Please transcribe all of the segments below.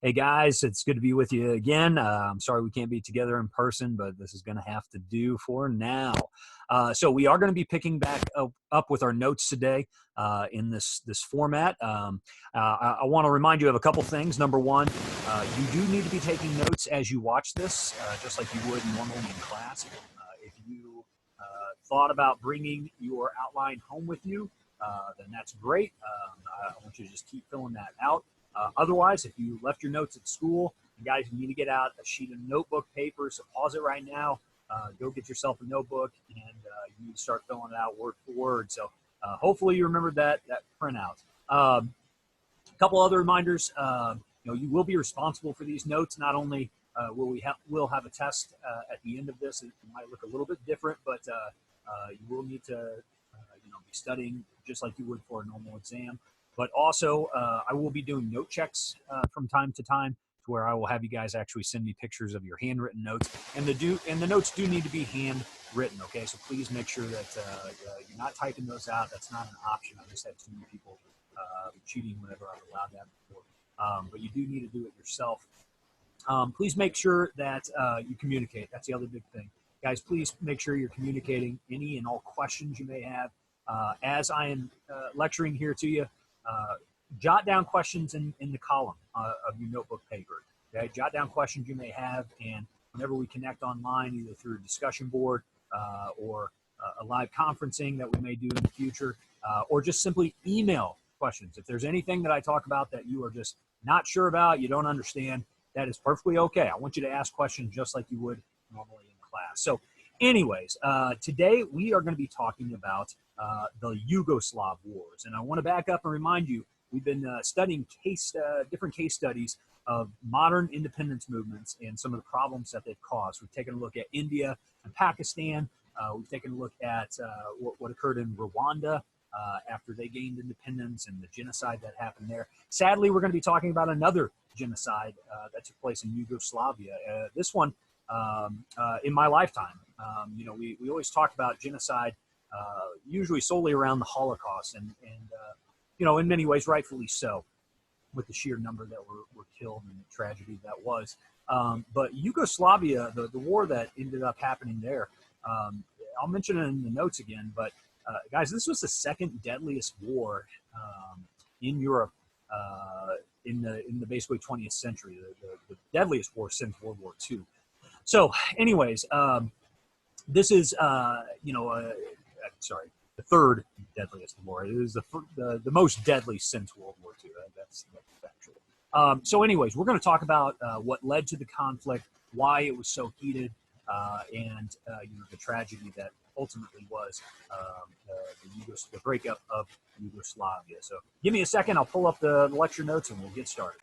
Hey guys, it's good to be with you again. I'm sorry we can't be together in person, but this is going to have to do for now. So we are going to be picking back up with our notes today in this format. I want to remind you of a couple things. Number one, you do need to be taking notes as you watch this, just like you would normally in class. If you thought about bringing your outline home with you, then that's great. I want you to just keep filling that out. Otherwise, if you left your notes at school, and guys, you need to get out a sheet of notebook paper, so pause it right now. Go get yourself a notebook, and you need to start filling it out word for word. So hopefully you remembered that printout. A couple other reminders. You will be responsible for these notes. Not only we'll have a test at the end of this. It might look a little bit different, but you will need to be studying just like you would for a normal exam. But also, I will be doing note checks from time to time, to where I will have you guys actually send me pictures of your handwritten notes, and the notes do need to be handwritten. Okay, so please make sure that you're not typing those out. That's not an option. I just had too many people cheating whenever I've allowed that before. But you do need to do it yourself. Please make sure that you communicate. That's the other big thing, guys. Please make sure you're communicating any and all questions you may have as I am lecturing here to you. Jot down questions in the column of your notebook paper. Okay? Jot down questions you may have, and whenever we connect online, either through a discussion board or a live conferencing that we may do in the future, or just simply email questions. If there's anything that I talk about that you are just not sure about, you don't understand, that is perfectly okay. I want you to ask questions just like you would normally in class. So anyways, today we are going to be talking about the Yugoslav wars. And I want to back up and remind you, we've been studying different case studies of modern independence movements and some of the problems that they've caused. We've taken a look at India and Pakistan. We've taken a look at what occurred in Rwanda after they gained independence and the genocide that happened there. Sadly, we're going to be talking about another genocide that took place in Yugoslavia. This one in my lifetime. We always talk about genocide usually solely around the Holocaust, and in many ways rightfully so, with the sheer number that were killed and the tragedy that was. But Yugoslavia, the war that ended up happening there, I'll mention it in the notes again, but guys, this was the second deadliest war in Europe in the basically 20th century, the deadliest war since World War II. So anyways, this is, the third deadliest war. It is the most deadly since World War II. That's factual. So anyways, we're going to talk about what led to the conflict, why it was so heated, and the tragedy that ultimately was the breakup of Yugoslavia. So give me a second. I'll pull up the lecture notes and we'll get started.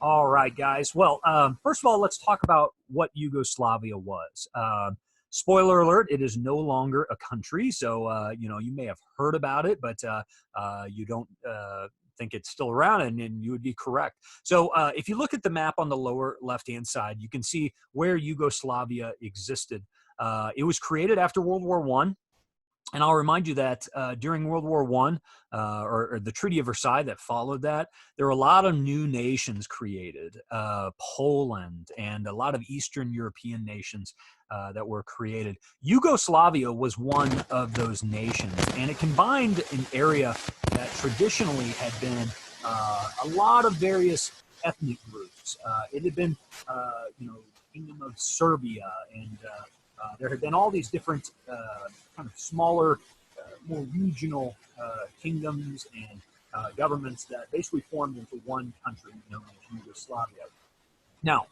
All right, guys. Well, first of all, let's talk about what Yugoslavia was. Spoiler alert, it is no longer a country. So, you may have heard about it, but you don't think it's still around, and you would be correct. So if you look at the map on the lower left-hand side, you can see where Yugoslavia existed. It was created after World War I. And I'll remind you that during World War I, or the Treaty of Versailles that followed that, there were a lot of new nations created, Poland and a lot of Eastern European nations that were created. Yugoslavia was one of those nations, and it combined an area that traditionally had been a lot of various ethnic groups. It had been, Kingdom of Serbia, and there had been all these different kind of smaller, more regional kingdoms and governments that basically formed into one country known as Yugoslavia. Now,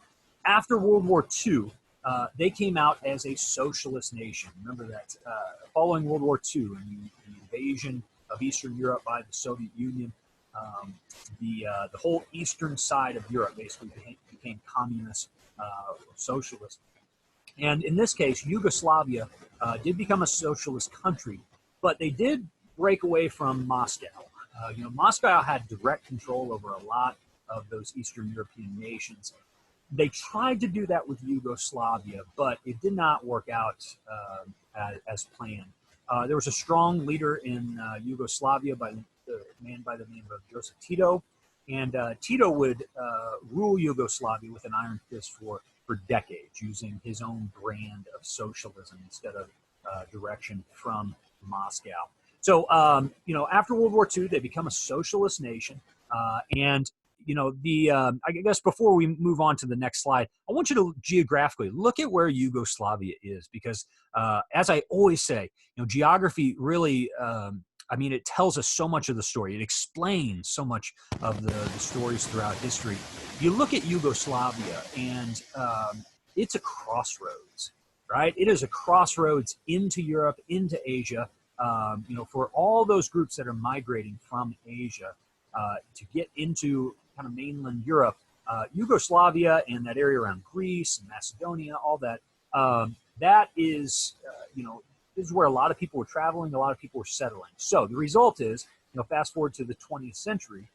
after World War II, they came out as a socialist nation. Remember that following World War II and the invasion of Eastern Europe by the Soviet Union, the whole eastern side of Europe basically became communist or socialist. And in this case, Yugoslavia did become a socialist country, but they did break away from Moscow. Moscow had direct control over a lot of those Eastern European nations. They tried to do that with Yugoslavia, but it did not work out as planned. There was a strong leader in Yugoslavia, a man by the name of Joseph Tito, And Tito would rule Yugoslavia with an iron fist for decades, using his own brand of socialism instead of direction from Moscow. So, after World War II, they become a socialist nation. And I guess before we move on to the next slide, I want you to geographically look at where Yugoslavia is, because as I always say, geography really, it tells us so much of the story. It explains so much of the stories throughout history. You look at Yugoslavia, and it's a crossroads, right? It is a crossroads into Europe, into Asia. For all those groups that are migrating from Asia to get into kind of mainland Europe, Yugoslavia and that area around Greece and Macedonia, all that, that is, this is where a lot of people were traveling, a lot of people were settling. So the result is, fast forward to the 20th century,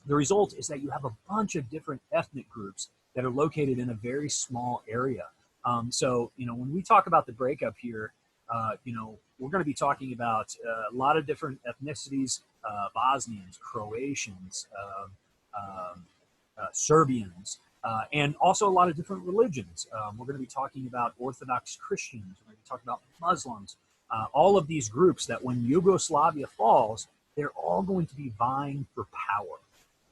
the result is that you have a bunch of different ethnic groups that are located in a very small area. So, when we talk about the breakup here, we're going to be talking about a lot of different ethnicities, Bosnians, Croatians, Serbians, and also a lot of different religions. We're going to be talking about Orthodox Christians. We're going to be talking about Muslims. All of these groups that when Yugoslavia falls, they're all going to be vying for power,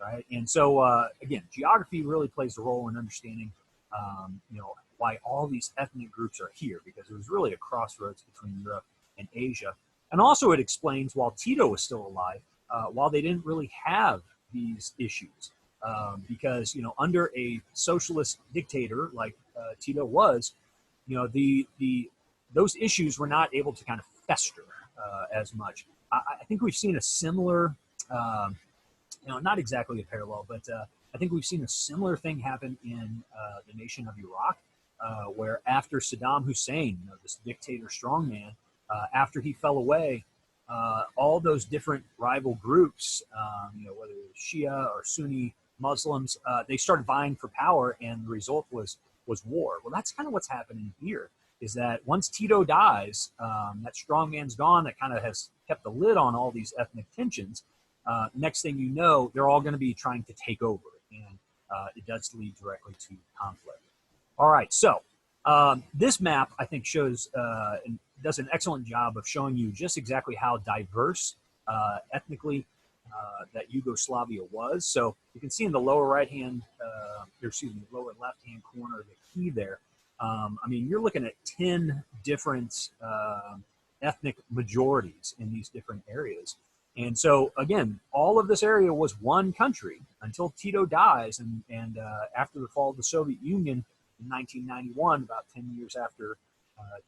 right? And so, again, geography really plays a role in understanding, why all these ethnic groups are here, because it was really a crossroads between Europe and Asia. And also it explains, while Tito was still alive, while they didn't really have these issues, because, under a socialist dictator like Tito was, those issues were not able to kind of fester as much. I think we've seen a similar, not exactly a parallel, but I think we've seen a similar thing happen in the nation of Iraq, where after Saddam Hussein, this dictator strongman, after he fell away, all those different rival groups, whether it was Shia or Sunni Muslims, they started vying for power, and the result was war. Well, that's kind of what's happening here, is that once Tito dies, that strongman's gone, that kind of has kept the lid on all these ethnic tensions. Next thing you know, they're all going to be trying to take over, and it does lead directly to conflict. All right, so this map, I think, shows and does an excellent job of showing you just exactly how diverse ethnically that Yugoslavia was. So you can see in the lower right-hand, lower left-hand corner of the key there, you're looking at 10 different ethnic majorities in these different areas. And so, again, all of this area was one country until Tito dies, and after the fall of the Soviet Union in 1991, about 10 years after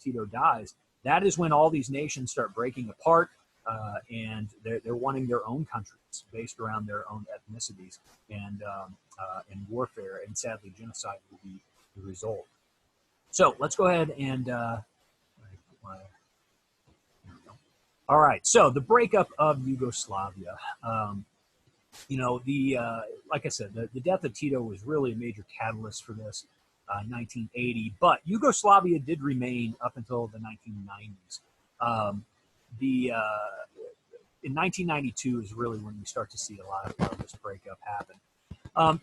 Tito dies, that is when all these nations start breaking apart, and they're wanting their own countries based around their own ethnicities, and warfare, and sadly genocide will be the result. So let's go ahead and all right, so the breakup of Yugoslavia. Like I said, the death of Tito was really a major catalyst for this, 1980. But Yugoslavia did remain up until the 1990s. In 1992 is really when we start to see a lot of this breakup happen.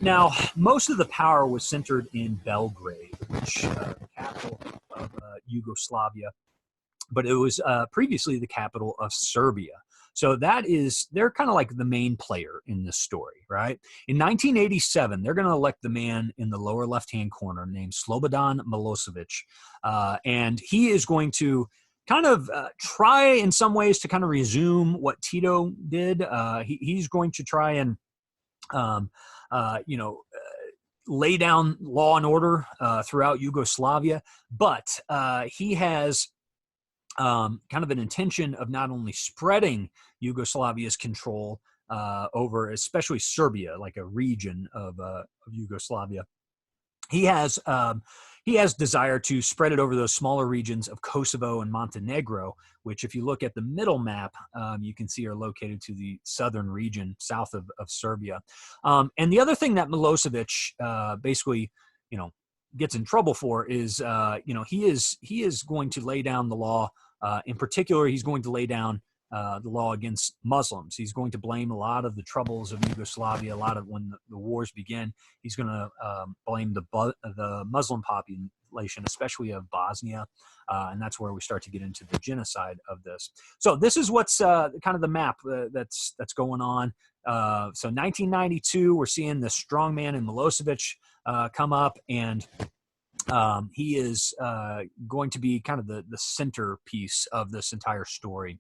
Now, most of the power was centered in Belgrade, which the capital of Yugoslavia, but it was previously the capital of Serbia. So they're kind of like the main player in this story, right? In 1987, they're going to elect the man in the lower left-hand corner named Slobodan Milosevic. And he is going to kind of try in some ways to kind of resume what Tito did. He's going to try and, lay down law and order throughout Yugoslavia. But he has kind of an intention of not only spreading Yugoslavia's control over, especially Serbia, like a region of Yugoslavia. He has desire to spread it over those smaller regions of Kosovo and Montenegro, which, if you look at the middle map, you can see are located to the southern region, south of Serbia. And the other thing that Milosevic basically, gets in trouble for is, he is going to lay down the law. In particular, he's going to lay down the law against Muslims. He's going to blame a lot of the troubles of Yugoslavia, a lot of when the wars begin. He's going to blame the Muslim population, especially of Bosnia, and that's where we start to get into the genocide of this. So this is what's kind of the map that's going on. So 1992, we're seeing the strongman in Milosevic come up, and he is going to be kind of the centerpiece of this entire story.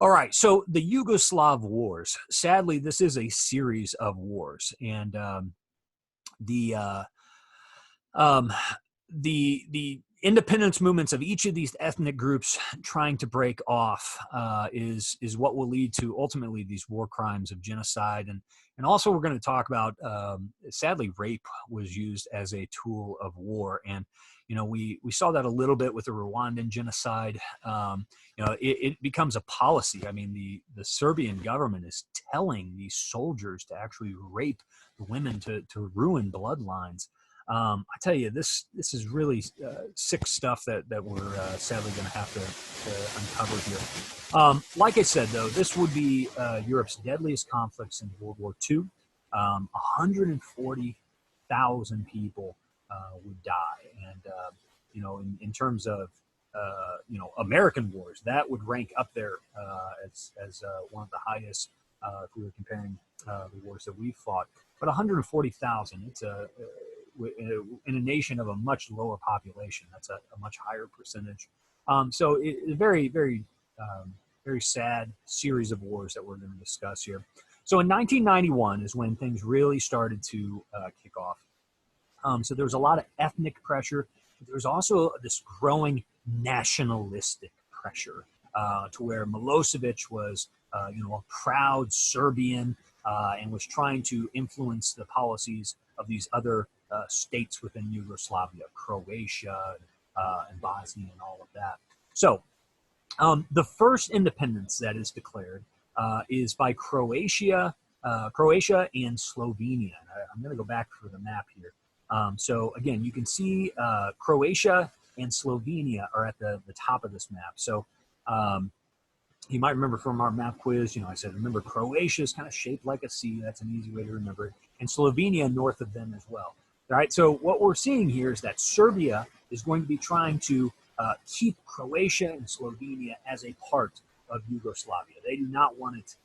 All right, so the Yugoslav wars. Sadly, this is a series of wars, and the independence movements of each of these ethnic groups trying to break off is what will lead to ultimately these war crimes of genocide. And also we're going to talk about, sadly, rape was used as a tool of war. And, you know, we saw that a little bit with the Rwandan genocide. You know, it becomes a policy. I mean, the Serbian government is telling these soldiers to actually rape the women to ruin bloodlines. I tell you, this is really sick stuff that we're sadly going to have to uncover here. Like I said, though, this would be Europe's deadliest conflicts in World War II. 140,000 people would die, and you know, in terms of you know, American wars, that would rank up there as one of the highest if we were comparing the wars that we've fought. But 140,000, it's in a nation of a much lower population, that's a much higher percentage. So it's a very, very, very sad series of wars that we're going to discuss here. So in 1991 is when things really started to kick off. So there was a lot of ethnic pressure. There was also this growing nationalistic pressure to where Milosevic was, you know, a proud Serbian and was trying to influence the policies of these other states within Yugoslavia, Croatia, and Bosnia, and all of that. So the first independence that is declared is by Croatia and Slovenia. I'm going to go back for the map here. So again, you can see Croatia and Slovenia are at the top of this map. So you might remember from our map quiz, you know, I said, remember, Croatia is kind of shaped like a C. That's an easy way to remember it. And Slovenia north of them as well. All right, so what we're seeing here is that Serbia is going to be trying to keep Croatia and Slovenia as a part of Yugoslavia. They do not want it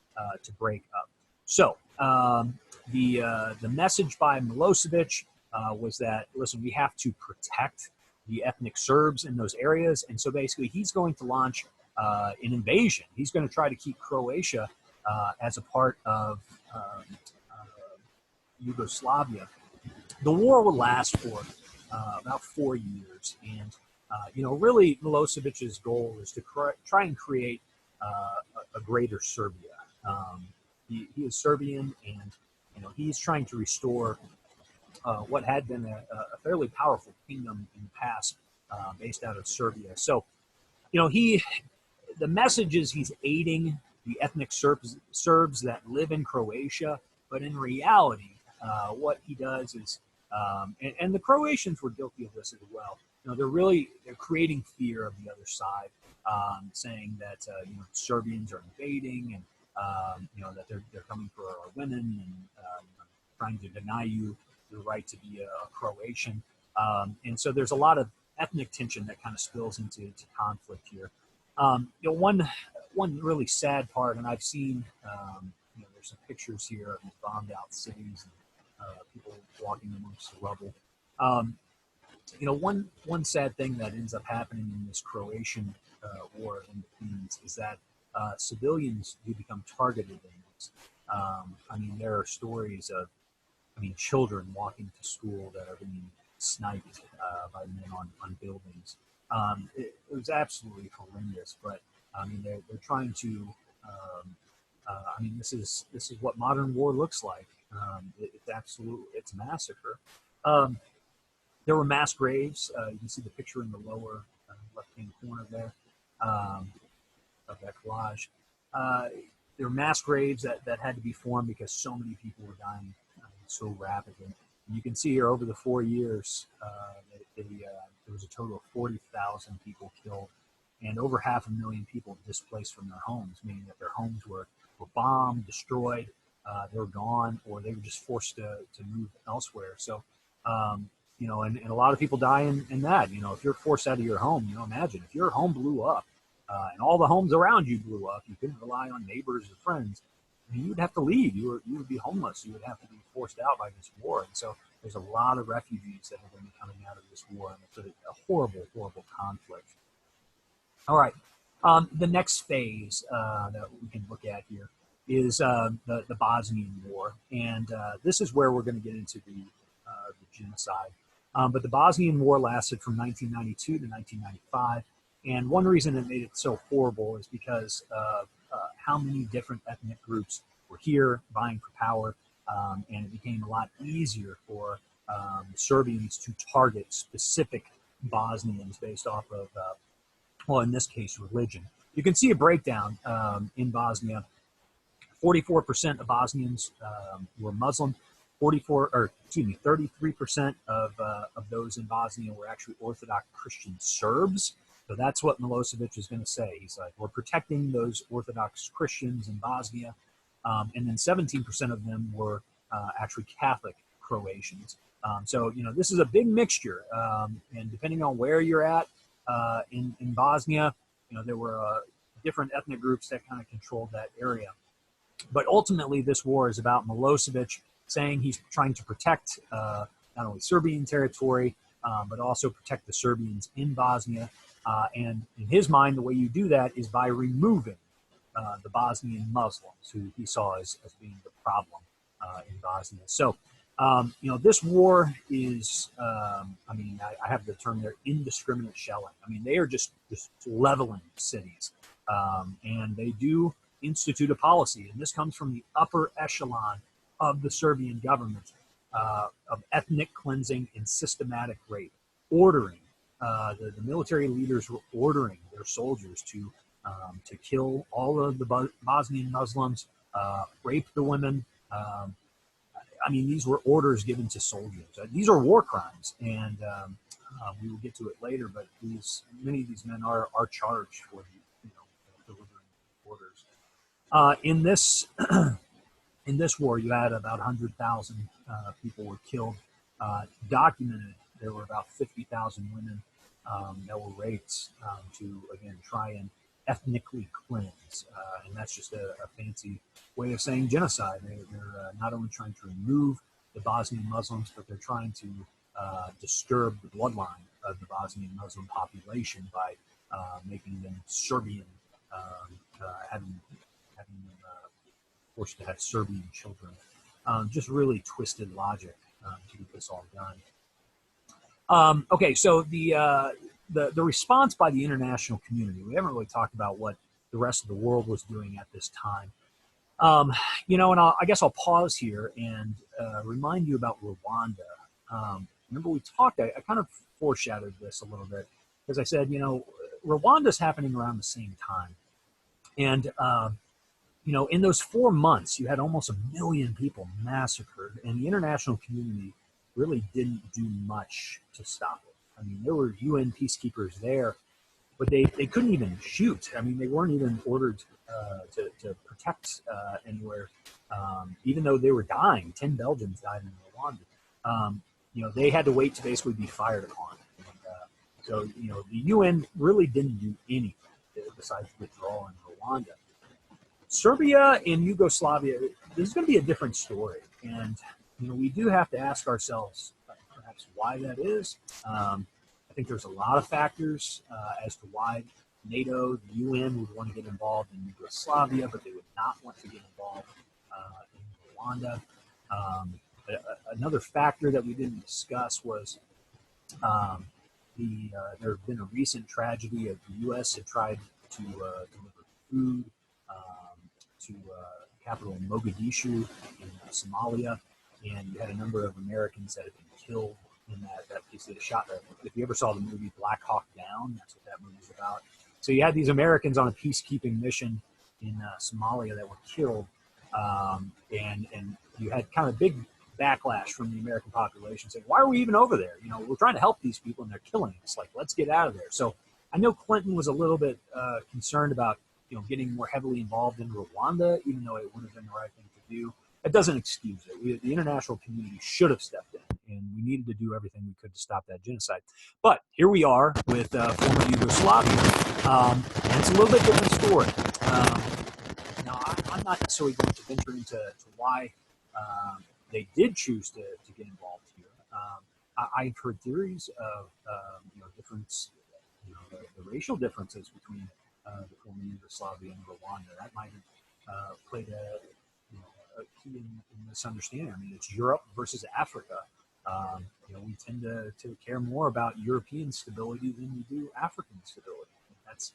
to break up. So the message by Milosevic was that, listen, we have to protect the ethnic Serbs in those areas. And so basically he's going to launch an invasion. He's going to try to keep Croatia as a part of Yugoslavia. The war will last for about 4 years, and you know, really Milosevic's goal is to try and create a greater Serbia. He is Serbian, and you know, he's trying to restore what had been a fairly powerful kingdom in the past, based out of Serbia. So, you know, the message is he's aiding the ethnic Serbs that live in Croatia, but in reality, what he does is, and the Croatians were guilty of this as well. You know, they're creating fear of the other side, saying that you know, Serbians are invading, and you know, that they're coming for our women, and trying to deny you the right to be a Croatian. And so there's a lot of ethnic tension that kind of spills into conflict here. You know, one really sad part, and I've seen, you know, there's some pictures here of these bombed out cities and people walking amongst the rubble. You know, one sad thing that ends up happening in this Croatian war of independence is that civilians do become targeted in this. I mean, there are stories of, I mean, children walking to school that are being sniped by men on buildings. It was absolutely horrendous, but I mean, they're trying to. I mean, this is what modern war looks like. It's massacre. There were mass graves. You can see the picture in the lower left-hand corner there of that collage. There were mass graves that had to be formed because so many people were dying so rapidly. And you can see here over the 4 years, there was a total of 40,000 people killed and over 500,000 people displaced from their homes, meaning that their homes were bombed, destroyed, they were gone, or they were just forced to move elsewhere. So, and a lot of people die in that. If you're forced out of your home, imagine if your home blew up and all the homes around you blew up, you couldn't rely on neighbors or friends. You would have to leave. You would be homeless. You would have to be forced out by this war. And so there's a lot of refugees that are going to be coming out of this war. And it's a horrible, horrible conflict. All right. The next phase that we can look at here is the Bosnian War. And this is where we're going to get into the genocide. But the Bosnian War lasted from 1992 to 1995. And one reason it made it so horrible is because of how many different ethnic groups were here vying for power. And it became a lot easier for Serbians to target specific Bosnians based off of, well, in this case, religion. You can see a breakdown in Bosnia. 44% of Bosnians were Muslim. 33% of those in Bosnia were actually Orthodox Christian Serbs. So that's what Milosevic is going to say. He's like, we're protecting those Orthodox Christians in Bosnia. And then 17% of them were actually Catholic Croatians. So, this is a big mixture. And depending on where you're at in Bosnia, there were different ethnic groups that kind of controlled that area. But ultimately, this war is about Milosevic saying he's trying to protect not only Serbian territory, but also protect the Serbians in Bosnia. And in his mind, the way you do that is by removing the Bosnian Muslims, who he saw as being the problem in Bosnia. So, this war is, I have the term there, indiscriminate shelling. They are just leveling cities. And they do institute a policy, and this comes from the upper echelon of the Serbian government, of ethnic cleansing and systematic rape, ordering the military leaders were ordering their soldiers to kill all of the Bosnian Muslims, rape the women. These were orders given to soldiers. These are war crimes, and we will get to it later. But many of these men are charged for delivering orders. In this war, you had about 100,000 people were killed. Documented, there were about 50,000 women that were raped to, again, try and ethnically cleanse. And that's just a fancy way of saying genocide. They're not only trying to remove the Bosnian Muslims, but they're trying to disturb the bloodline of the Bosnian Muslim population by making them Serbian, having them forced to have Serbian children. Just really twisted logic to get this all done. Okay, so the response by the international community, we haven't really talked about what the rest of the world was doing at this time. And I guess I'll pause here and remind you about Rwanda. Remember we talked, I kind of foreshadowed this a little bit, because I said, Rwanda's happening around the same time. And, in those 4 months, you had almost 1 million people massacred, and the international community really didn't do much to stop it. There were UN peacekeepers there, but they couldn't even shoot. They weren't even ordered to protect anywhere, even though they were dying. 10 Belgians died in Rwanda. They had to wait to basically be fired upon. And, so, the UN really didn't do anything besides withdraw in Rwanda. Serbia and Yugoslavia, this is going to be a different story. And, we do have to ask ourselves perhaps why that is. I think there's a lot of factors as to why NATO, the UN would want to get involved in Yugoslavia, but they would not want to get involved in Rwanda. Another factor that we didn't discuss was there had been a recent tragedy of the U.S. had tried to deliver food to capital Mogadishu in Somalia, and you had a number of Americans that had been killed in that piece of the shot. If you ever saw the movie Black Hawk Down, that's what that movie's about. So you had these Americans on a peacekeeping mission in Somalia that were killed, and you had kind of big backlash from the American population saying, why are we even over there? We're trying to help these people and they're killing us. Like, let's get out of there. So I know Clinton was a little bit concerned about getting more heavily involved in Rwanda, even though it would have been the right thing to do. It doesn't excuse it. The international community should have stepped in, and we needed to do everything we could to stop that genocide. But here we are with former Yugoslavia, and it's a little bit different story. Now, I'm not necessarily going to venture into why they did choose to get involved here. I've heard theories of difference, the racial differences between the former Yugoslavia and Rwanda. That might have played a key in this understanding. I mean, it's Europe versus Africa. We tend to care more about European stability than we do African stability. That's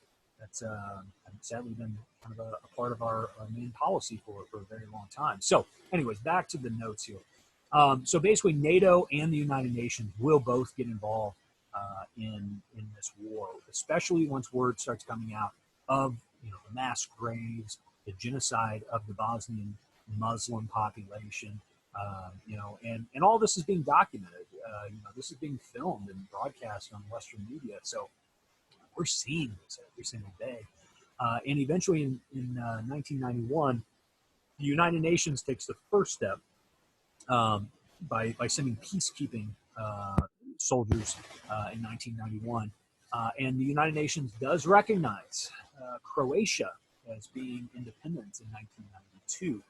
sadly been kind of a part of our main policy for a very long time. So, anyways, back to the notes here. So basically, NATO and the United Nations will both get involved in this war, especially once word starts coming out of the mass graves, the genocide of the Bosnian Muslim population, and all this is being documented. This is being filmed and broadcast on Western media, so we're seeing this every single day. And eventually, in 1991, the United Nations takes the first step by sending peacekeeping soldiers in 1991. And the United Nations does recognize Croatia as being independent in 1992.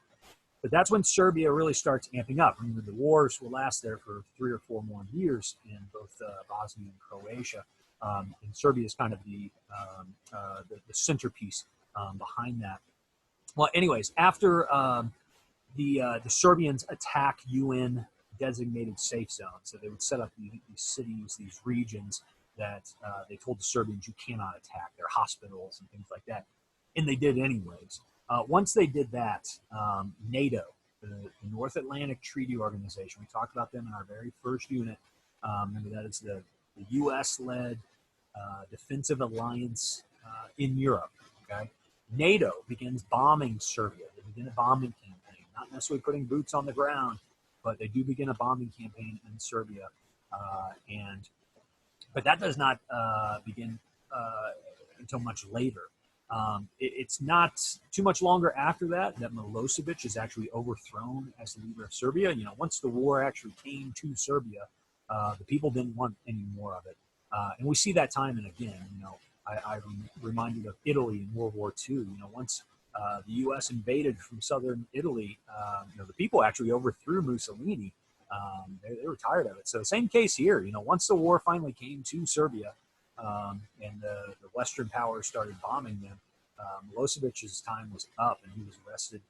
But that's when Serbia really starts amping up. Remember, the wars will last there for 3 or 4 more years in both Bosnia and Croatia. And Serbia is kind of the centerpiece behind that. Well, anyways, after the Serbians attack UN designated safe zones, so they would set up these cities, these regions that they told the Serbians you cannot attack, their hospitals and things like that, and they did anyways. Once they did that, NATO, the North Atlantic Treaty Organization, we talked about them in our very first unit. Remember, that is the U.S.-led defensive alliance in Europe. Okay, NATO begins bombing Serbia. They begin a bombing campaign, not necessarily putting boots on the ground, but they do begin a bombing campaign in Serbia, but that does not begin until much later. It's not too much longer after that Milosevic is actually overthrown as the leader of Serbia. Once the war actually came to Serbia, the people didn't want any more of it. And we see that time and again. I'm reminded of Italy in World War II. Once the U.S. invaded from southern Italy, the people actually overthrew Mussolini. They were tired of it. So same case here. Once the war finally came to Serbia, and the Western powers started bombing them, Milosevic's time was up, and he was arrested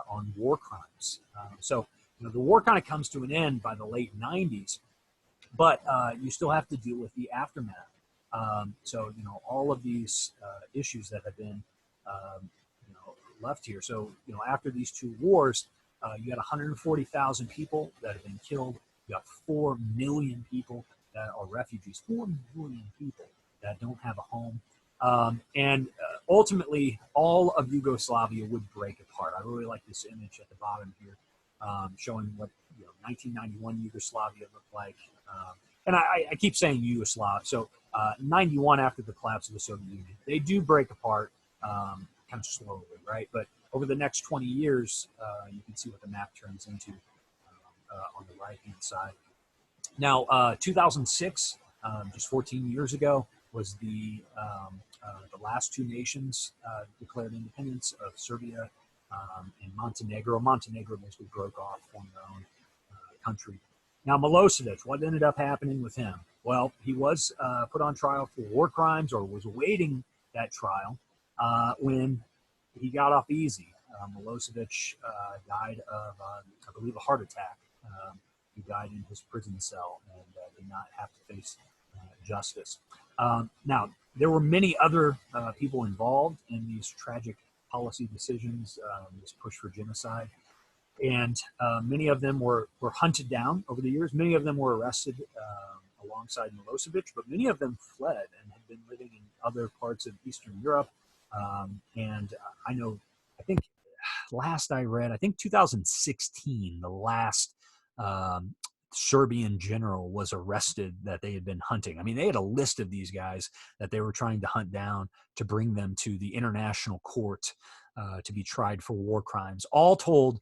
on war crimes. So the war kind of comes to an end by the late 90s, but you still have to deal with the aftermath. So all of these issues that have been left here. So after these 2 wars, you got 140,000 people that have been killed. You got 4 million people that are refugees. 4 million people that don't have a home. And ultimately, all of Yugoslavia would break apart. I really like this image at the bottom here, showing what 1991 Yugoslavia looked like. And I keep saying Yugoslav. So 91, after the collapse of the Soviet Union, they do break apart kind of slowly, right? But over the next 20 years, you can see what the map turns into on the right-hand side. Now, 2006, just 14 years ago, was the last 2 nations declared independence of Serbia and Montenegro. Montenegro basically broke off, formed their own country. Now, Milosevic, what ended up happening with him? Well, he was put on trial for war crimes, or was awaiting that trial when he got off easy. Milosevic died of, I believe, a heart attack. He died in his prison cell and did not have to face justice. Now, there were many other people involved in these tragic policy decisions, this push for genocide. And many of them were hunted down over the years. Many of them were arrested alongside Milosevic, but many of them fled and had been living in other parts of Eastern Europe. And I think last I read, 2016, the last Serbian general was arrested that they had been hunting. I mean, they had a list of these guys that they were trying to hunt down to bring them to the international court to be tried for war crimes. All told,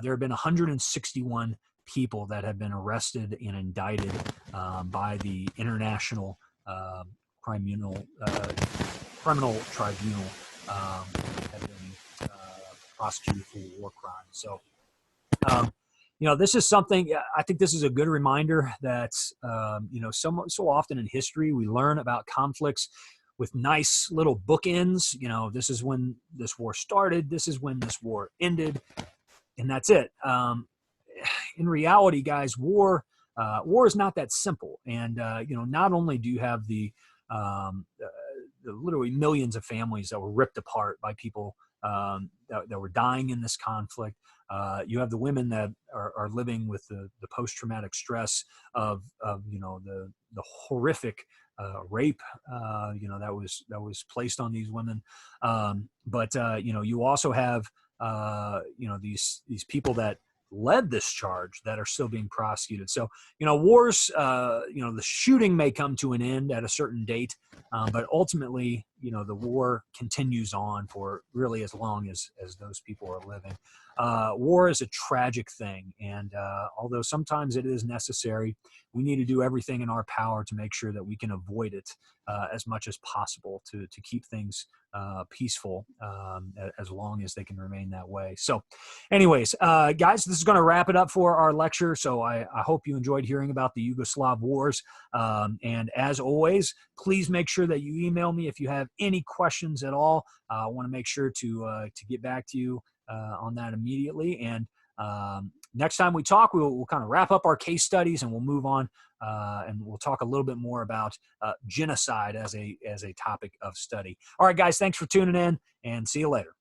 there have been 161 people that have been arrested and indicted by the International Criminal Tribunal, have been prosecuted for war crimes. So, this is something, I think this is a good reminder that, so often in history we learn about conflicts with nice little bookends. This is when this war started, this is when this war ended, and that's it. In reality, guys, war is not that simple. And, not only do you have the literally millions of families that were ripped apart by people that were dying in this conflict. You have the women that are living with the post-traumatic stress of the horrific rape that was placed on these women. But you also have these people that led this charge that are still being prosecuted. So, wars, the shooting may come to an end at a certain date, but ultimately, the war continues on for really as long as those people are living. War is a tragic thing. And although sometimes it is necessary, we need to do everything in our power to make sure that we can avoid it as much as possible to keep things peaceful as long as they can remain that way. So anyways, guys, this is going to wrap it up for our lecture. So I hope you enjoyed hearing about the Yugoslav wars. And as always, please make sure that you email me if you have any questions at all. I want to make sure to get back to you on that immediately. And next time we talk, we'll kind of wrap up our case studies and we'll move on and we'll talk a little bit more about genocide as a topic of study. All right, guys, thanks for tuning in and see you later.